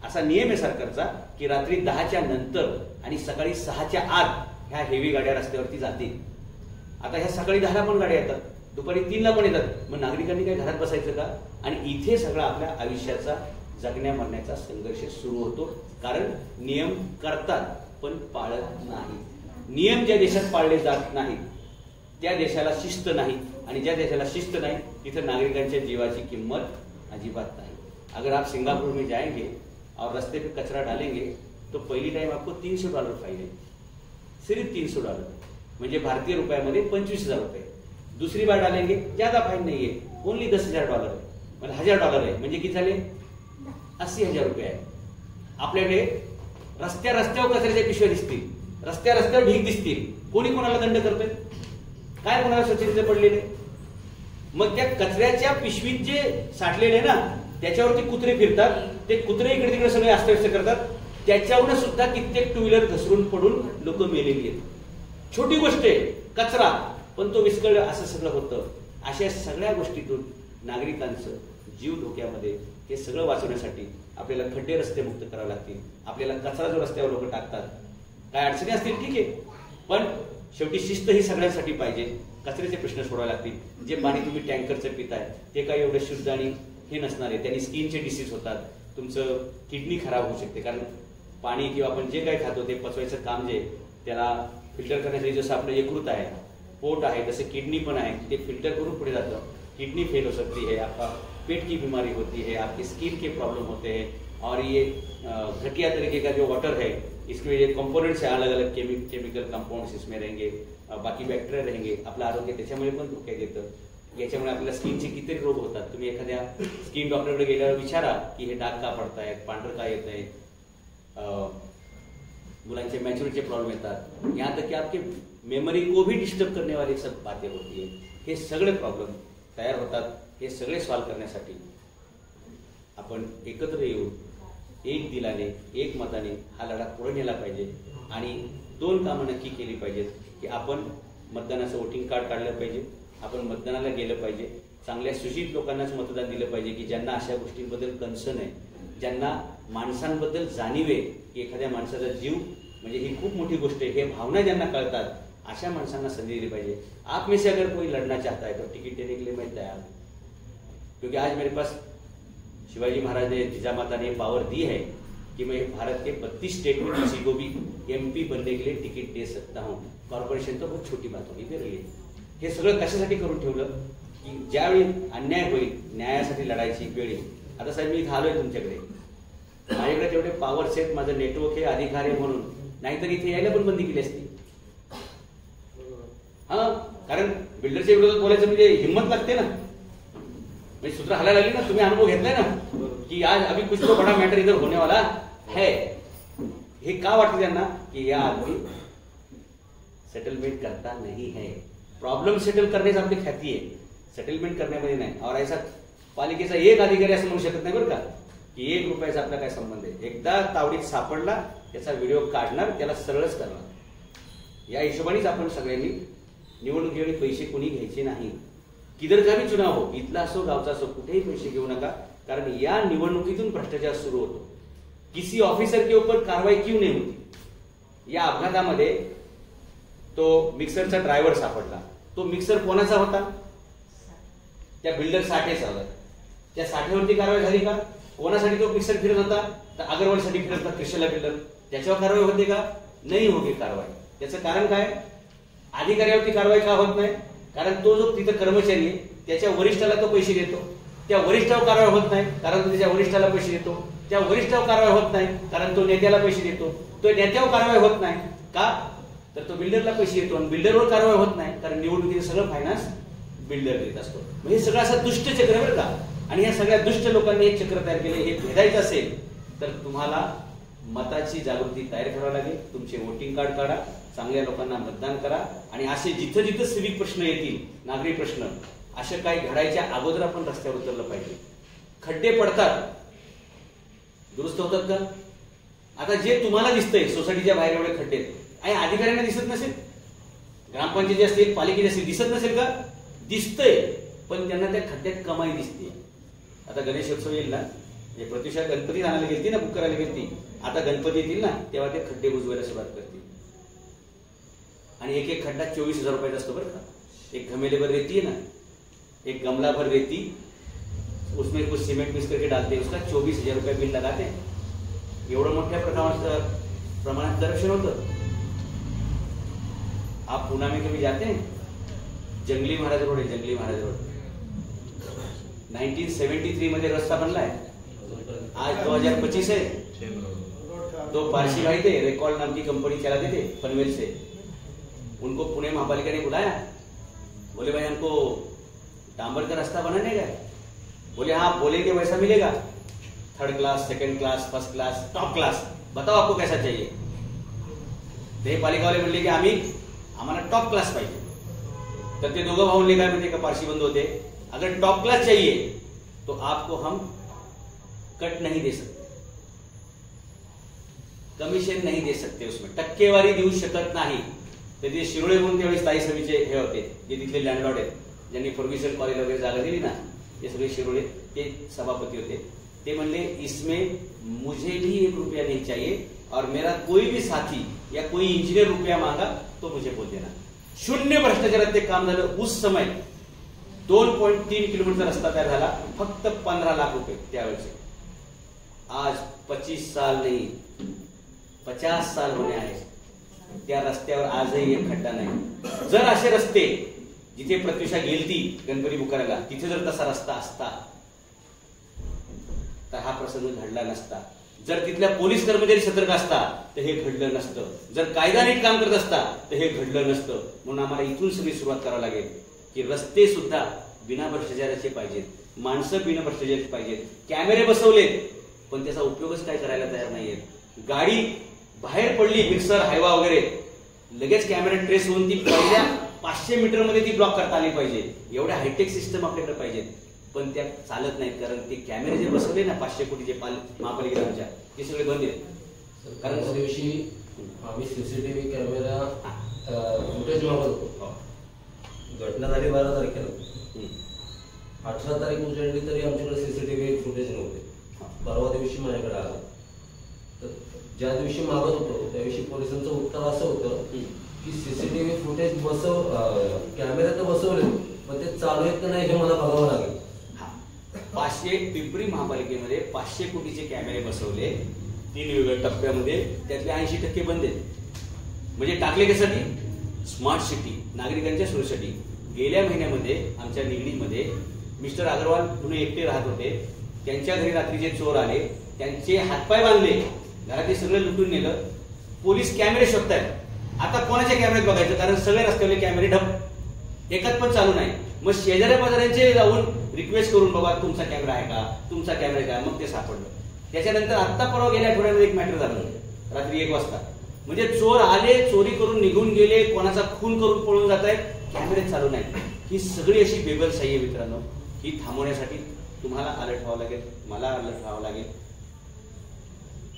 असा नियम आहे सरकारचा की रात्री 10च्या नंतर आणि सकाळी 6च्या आत ह्या हेवी गाड्या रस्त्यावरती जातील. आता ह्या सकाळी 10ला पण गाड्या येतात, दुपारी 3ला पण येतात. मग नागरिकांनी काय घरात बसायचं का? आणि इथे सगळा आपल्या आयुष्याचा जगण्या मरण्याचा संघर्ष सुरू होतो. कारण नियम करतात पण पाळत नाही. नियम ज्या देशात पाळले जात नाहीत त्या देशाला शिस्त नाही, आणि ज्या देशाला शिस्त नाही तिथं नागरिकांच्या जीवाची किंमत अजिबात नाही. अगर आप सिंगापुर में जाएंगे और रास्ते पे कचरा डालेंगे तो पहली टाइम आपको $300 फाइन है, सिर्फ $300, म्हणजे भारतीय रुपयामध्ये 25,000 रुपये. दुसरी बार डालेंगे ज्यादा फाइन नहीं है, ओनली $10,000 है, म्हणजे $1,000 आहे, म्हणजे किती झाले 80,000 रुपये आहे. आपल्याकडे रस्त्यावर कचऱ्याच्या पिशव्या दिसतील, रस्त्यावर ढीक दिसतील, कोणी कोणाला दंड करतोय? काय कोणाला स्वच्छतेचे पडलेले? मग त्या कचऱ्याच्या पिशवीत जे साठलेले ना त्याच्यावरती कुत्रे फिरतात, ते कुत्रे इकडे तिकडे सगळे अस्ताव्यस्त करतात, त्याच्यावरून सुद्धा कित्येक टू व्हीलर घसरून पडून लोक मेलेली आहेत. छोटी गोष्ट आहे, कचरा, पण तो विस्कळ असं सगळं होतं. अशा सगळ्या गोष्टीतून नागरिकांचं जीव धोक्यामध्ये, हे सगळं वाचवण्यासाठी आपल्याला खड्डे रस्ते मुक्त करावे लागतील. आपल्याला कचरा जो रस्त्यावर लोक टाकतात, काय अडचणी असतील ठीक आहे, पण शेवटी शिस्त ही सगळ्यांसाठी पाहिजे. कचऱ्याचे प्रश्न सोडावे लागतील. जे पाणी तुम्ही टँकरचं पिताय ते काही एवढं शुद्ध आणि हे नसणार आहे, त्यांनी स्किनचे डिसीज होतात, तुमचं किडनी खराब होऊ शकते. कारण पाणी किंवा आपण जे काही खातो ते पचवायचं काम जे, त्याला फिल्टर करण्यासाठी जसं आपलं यकृत आहे, पोट आहे, तसं किडनी पण आहे, ते फिल्टर करून पुढे जातं. किडनी फेल हो सकती है, आपका पेट की बीमारी होती है, आपकी स्किन के प्रॉब्लम होते हैं, और ये घटिया तरीके का जो वाटर है इसके ये कंपोनेंट्स है, अलग अलग केमिकल कंपाउंड्स इसमें रहेंगे, बाकी बॅक्टेरिया रहेंगे. आपलं आरोग्य त्याच्यामुळे पण धोक्यात येतं. याच्यामुळे आपल्याला स्किनचे किती रोग होतात. तुम्ही एखाद्या स्किन डॉक्टरकडे गेल्यावर विचारा की हे डाग का पडतायत, पांढरं का येत आहे, मुलांचे मॅच्युरिटीचे प्रॉब्लेम येतात, यहाँ तक कि आपके मेमोरी को भी डिस्टर्ब करने वाली सब बातें होती है. हे सगळे प्रॉब्लेम तयार होतात. हे सगळे सॉल्व करण्यासाठी आपण एकत्र येऊन एक दिलाने, एक मताने हा लढा पुढे नेला पाहिजे. आणि 2 कामं नक्की केली पाहिजेत की आपण मतदानाचं वोटिंग कार्ड काढलं पाहिजे, आपण मतदानाला गेलं पाहिजे, चांगल्या सुशिक्षित लोकांनाच मतदान दिलं पाहिजे की ज्यांना अशा गोष्टींबद्दल कन्सर्न आहे, ज्यांना माणसांबद्दल जाणीव आहे की एखाद्या माणसाचा जीव म्हणजे ही खूप मोठी गोष्ट आहे, हे भावना ज्यांना कळतात, अशा माणसांना संधी दिली पाहिजे. आप में से अगर कोई लड़ना चाहता है तो टिकट देने के लिए मैं तैयार हूं, क्योंकि आज मेरे पास शिवाजी महाराज ने, जिजामाता ने पावर दी है कि मैं भारत के 32 स्टेट में किसी को भी MP बनने के लिए टिकट दे सकता हूं. कॉर्पोरेशन तो बहुत छोटी बात होगी मेरे लिए. हे सगळं कशासाठी करून ठेवलं की ज्यावेळी अन्याय होईल, न्यायासाठी लढायची वेळ येईल. आता साहेब मी इथं आलोय तुमच्याकडे, माझ्याकडे तेवढे पॉवर्स आहेत, माझं नेटवर्क आहे, अधिकार आहे, म्हणून नाहीतर इथे यायला पण बंदी केली असती. हा, कारण बिल्डरच्या विरोधात बोलायचं म्हणजे हिंमत लागते ना, म्हणजे सूत्र हलायला लागली ना. तुम्ही अनुभव घेतलाय ना की आज अभी कुछ तो बड़ा मैटर इधर होने वाला है. हे का वाटतं त्यांना की या आदमी सेटलमेंट करता नहीं है. प्रॉब्लेम सेटल करण्याची आपली ख्याती आहे, सेटलमेंट करण्यामध्ये नाही. और ऐसा पालिकेचा एक अधिकारी असं म्हणू शकत नाही बरं का की 1 रुपयाचा आपला काय संबंध आहे. एकदा तावडीत सापडला त्याचा व्हिडिओ काढणार, त्याला सरळच करणार. या हिशोबानेच आपण सगळ्यांनी निवडणुकीवेळी पैसे कोणी घ्यायचे नाही. किधर का भी चुनाव हो, इथला असो गावचा असो, कुठेही पैसे घेऊ नका. कारण या निवडणुकीतून भ्रष्टाचार सुरू होतो. किसी ऑफिसर के ऊपर कारवाई क्यों नहीं होती. या अपघातामध्ये तो मिक्सरचा ड्रायव्हर सापडला. तो मिक्सर कोणाचा होता, त्या बिल्डर साठेचा होता. त्या साठेवरती कारवाई झाली का. कोणासाठी तो मिक्सर फिरत होता, तर अगरवालसाठी फिरत होता, क्रिशला बिल्डर. त्याच्यावर कारवाई होते का, नाही होती कारवाई. त्याचं कारण काय, अधिकाऱ्यावरती कारवाई का होत नाही, कारण तो जो तिथं कर्मचारी आहे त्याच्या वरिष्ठाला तो पैसे देतो. त्या वरिष्ठावर कारवाई होत नाही कारण तो त्याच्या वरिष्ठाला पैसे देतो. त्या वरिष्ठावर कारवाई होत नाही कारण तो नेत्याला पैसे देतो. तो नेत्यावर कारवाई होत नाही का, तर तो बिल्डरला पैसे देतो. आणि बिल्डरवर कारवाई होत नाही कारण निवडणुकीचं सगळं फायनान्स बिल्डर देत असतो. म्हणजे सगळं असं दुष्ट चक्र बरं का. आणि या सगळ्या दुष्ट लोकांनी एक चक्र तयार केले. हे भेदायचं असेल तर तुम्हाला मताची जागृती तयार करावी लागेल. तुमचे वोटिंग कार्ड काढा, चांगल्या लोकांना मतदान करा. आणि असे जिथं जिथं सिविक प्रश्न येतील, नागरी प्रश्न, असे काही घडायच्या अगोदर आपण रस्त्यावर उतरलं पाहिजे. खड्डे पडतात, दुरुस्त होतात का. आता जे तुम्हाला दिसतंय सोसायटीच्या बाहेर एवढे खड्डे आणि अधिकाऱ्यांना दिसत नसेल, ग्रामपंचायती असतील, पालिकेची असतील, दिसत नसेल का, दिसतंय, पण त्यांना त्या खड्ड्यात कमाई दिसते. आता गणेशोत्सव येईल ना, प्रत्युषा गणपती आणायला गेलती ना, बुक करायला गेलती. आता गणपती येतील ना, तेव्हा ते खड्डे बुजवायला सुरुवात करतील. आणि एक एक खड्डा 24,000 रुपयाचा असतो बरं का. एक घमेले भर रेती है ना, एक गमला भर रेती, उसमें कुछ सीमेंट मिक्स करके डालते हैं, उसका 24,000 रुपये बिल लगाते हैं. एवढं मोठ्या प्रमाणात करप्शन होतं. आप पुणे में कभी जाते हैं, जंगली महाराज रोड है, जंगली महाराज रोड 1973 मध्ये रस्ता बनलाय, आज 2025 है. तो पारसी भाई थे, रिकॉर्ड नाम की कंपनी चलाते थे पनवेल से. उनको पुणे महापालिका ने बुलाया, बोले भाई हमको डांबर का रास्ता बनाने का है. बोले हाँ, बोलेंगे वैसा मिलेगा, 3rd class, 2nd class, 1st class, top class, बताओ आपको कैसा चाहिए. ते पालिका वाले म्हणले की आम्हाला टॉप क्लास पाहिजे. तर ते दोघं भाऊंले काय म्हणते का, पारशी बंधू होते, अगर टॉप क्लास चाहिए तो आपको हम कट नहीं दे सकते, कमिशन नहीं दे सकते, उसमें टक्केवारी देऊ शकत नाही. तर ते शिरोळे म्हणून त्यावेळी स्थायी समितीचे हे होते, जे तिथले लँडलॉर्ड आहेत, ज्यांनी फर्ग्युसन कॉलेज वगैरे जागा दिली ना, ते सगळे शिरोळे ते सभापती होते. ते म्हणले इसमें मुझे भी 1 रुपया नहीं चाहिए और मेरा कोई भी साथी या कोई इंजीनियर रुपया मांगा तो मुझे बोल देना. शून्य भ्रष्टाचारात ते काम झालं. उस समय 2.3 किलोमीटर रस्ता तयार झाला, फक्त 15 लाख रुपये त्यावेळेचे. आज 25 साल नहीं 50 साल होणे आहे, त्या रस्त्यावर आजही एक खड्डा नाही. जर असे रस्ते जिथे प्रत्युषा गेलती गणपती बुखाराला, तिथे जर तसा रस्ता असता तर हा प्रसंग घडला नसता. जर तिथल्या पोलीस कर्मचारी सतर्क असता तर हे घडलं नसतं. जर कायदा नीट काम करत असता तर हे घडलं नसतं. म्हणून आम्हाला इथून सगळी सुरुवात करावी लागेल की रस्ते सुद्धा बिना भ्रष्टाचाराचे पाहिजेत, माणसं बिना भ्रष्टाचाराची पाहिजेत. कॅमेरे बसवलेत पण त्याचा उपयोगच काय करायला तयार नाहीये. गाडी बाहेर पडली, मिक्सर हायवा वगैरे, लगेच कॅमेरा ट्रेस होऊन ती पहिल्या 500 मीटरमध्ये ती ब्लॉक करता आली पाहिजे. एवढ्या हायटेक सिस्टम आपल्याकडे पाहिजेत, पण त्या चालत नाहीत. कारण ते कॅमेरे जे बसवले ना 500 कोटीचे महापालिकेच्या, ते सगळे बंद आहेत. कारण त्या दिवशी आम्ही सीसीटीव्ही कॅमेरा फुटेज मागत होतो. घटना झाली 12 तारखेला, 18 तारीख उजळली तरी आमच्याकडे सीसीटीव्ही फुटेज नव्हते. परवा दिवशी माझ्याकडे आला. तर ज्या दिवशी मागत होतो त्या दिवशी पोलिसांचं उत्तर असं होतं की सीसीटीव्ही फुटेज कॅमेरा तर बसवले, पण ते चालू आहेत का नाही हे मला बघावं लागेल. 500 पिंपरी महापालिकेमध्ये 500 कोटीचे कॅमेरे बसवले 3 वेगवेगळ्या टप्प्यामध्ये, त्यातले 80% बंद आहेत. म्हणजे टाकले कशासाठी? स्मार्ट सिटी, नागरिकांच्या सोयीसाठी. गेल्या महिन्यामध्ये आमच्या निगडीमध्ये मिस्टर अग्रवाल पुणे एकटे राहत होते. त्यांच्या घरी रात्रीचे चोर आले, त्यांचे हातपाय बांधले, घरात सगळं लुटून नेलं. पोलीस कॅमेरे शोधतायत. आता कोणाच्या कॅमेऱ्यात बघायचं? कारण सगळे रस्त्यावरले कॅमेरे ढप, एकात पण चालू नाही. मग शेजाऱ्या बाजाऱ्यांचे जाऊन रिक्वेस्ट करून बघा तुमचा कॅमेरा आहे का, तुमचा कॅमेरा आहे का, मग ते सापडलं. त्याच्यानंतर आत्ता परवा गेल्या आठवड्यामध्ये एक मॅटर झालं रात्री 1 वाजता. म्हणजे चोर आले, चोरी करून निघून गेले, कोणाचा खून करून पळून जात आहेत, कॅमेरे चालू नाहीत. ही सगळी अशी बेबलशाही आहे मित्रांनो. ही थांबवण्यासाठी तुम्हाला अलर्ट व्हावं लागेल, मला अलर्ट व्हावं लागेल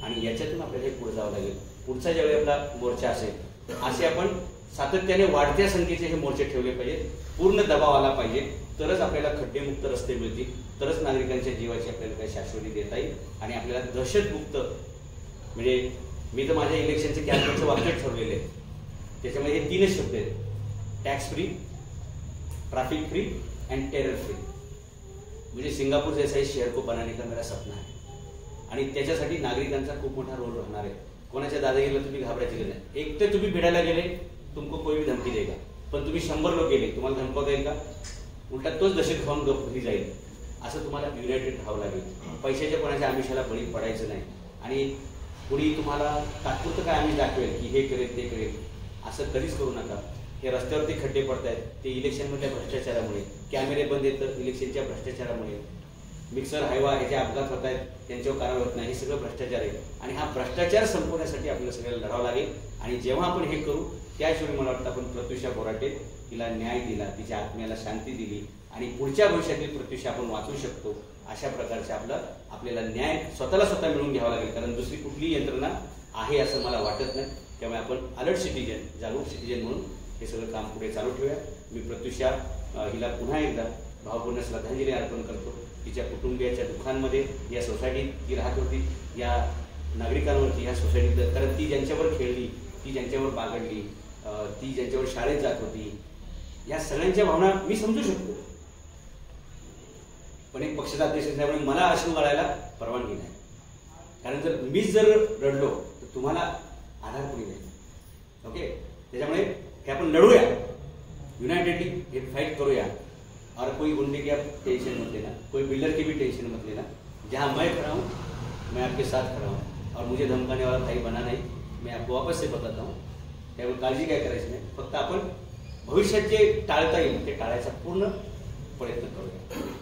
आणि याच्यातून आपल्याला हे पुढे जावं लागेल. पुढचा ज्यावेळी आपला मोर्चा असेल असे आपण सातत्याने वाढत्या संख्येचे हे मोर्चे ठेवले पाहिजेत. पूर्ण दबाव आला पाहिजे, तरच आपल्याला खड्डेमुक्त रस्ते मिळतील, तरच नागरिकांच्या जीवाची आपल्याला काही शाश्वती देता येईल आणि आपल्याला दहशतमुक्त. म्हणजे मी तर माझ्या इलेक्शनचे कॅम्पेनचं वाक्य ठरलेले आहे, त्याच्यामध्ये हे 3च शब्द आहेत: tax free, traffic free and terror free. म्हणजे सिंगापूर जैसा शहर को बनाने का मेरा सपना है आणि त्याच्यासाठी नागरिकांचा खूप मोठा रोल राहणार आहे. कोणाच्या दादागिरीला तुम्ही घाबरायची गरज नाही. एक तर तुम्ही भिडायला गेले तुमको कोई भी धमकी देगा, पण तुम्ही 100 लोक गेले तुम्हाला धमकावता येईल का? उलटा तोच दहशत खाऊन घरी जाईल. असं तुम्हाला युनायटेड राहावं लागेल. पैशाच्या कोणाच्या आमिषाला बळी पडायचं नाही आणि कुणी तुम्हाला तात्पुरतं काय आमिष दाखवेल की हे करेल ते करेल, असं कधीच करू नका. हे रस्त्यावरती खड्डे पडतायत ते इलेक्शनमधल्या भ्रष्टाचारामुळे, कॅमेरे बंद येतं इलेक्शनच्या भ्रष्टाचारामुळे, मिक्सर हायवा हे जे अपघात होत आहेत त्यांच्यावर कारवाई होत नाही, हे सगळं भ्रष्टाचार आहे. आणि हा भ्रष्टाचार संपवण्यासाठी आपल्याला सगळ्याला लढावं लागेल. आणि जेव्हा आपण हे करू त्याच वेळी मला वाटतं आपण प्रत्युषा बोराटे तिला न्याय दिला, तिच्या आत्म्याला शांती दिली आणि पुढच्या भविष्यातील प्रत्युषा आपण वाचवू शकतो. अशा प्रकारचे आपल्याला न्याय स्वतः मिळवून घ्यावा लागेल. कारण दुसरी कुठलीही यंत्रणा आहे असं मला वाटत नाही. त्यामुळे आपण अलर्ट सिटीजन, जागरूक सिटीजन म्हणून हे सगळं काम पुढे चालू ठेवूया. मी प्रत्युषा हिला पुन्हा एकदा भावपूर्ण श्रद्धांजली अर्पण करतो. तिच्या कुटुंबियाच्या दुःखांमध्ये, या सोसायटीत ती राहत होती, या नागरिकांवरती, या सोसायटीत, कारण ती ज्यांच्यावर खेळली, ती ज्यांच्यावर बागडली, ती ज्यांच्यावर शाळेत जात होती, या सगळ्यांच्या भावना मी समजू शकतो. पण एक पक्षाचा अध्यक्ष असल्यामुळे मला अश्रू गाळायला परवानगी नाही. कारण जर मीच जर रडलो तर तुम्हाला आधार कोणी नाही. ओके, त्याच्यामुळे हे आपण लढूया, युनाइटेडली हे फाइट करूया. और कोई गुंडे की आप टेंशन मत लेना, कोई बिल्डर की भी टेंशन मत लेना. जहाँ मैं खड़ा हूँ मैं आपके साथ खड़ा हूँ और मुझे धमकाने वाला भाई बना नाही. मैं आपको वापस से बताता हूँ. त्यामुळे काळजी काय करायची नाही. फक्त आपण भविष्यात जे टाळता येईल ते टाळायचा पूर्ण प्रयत्न करूया.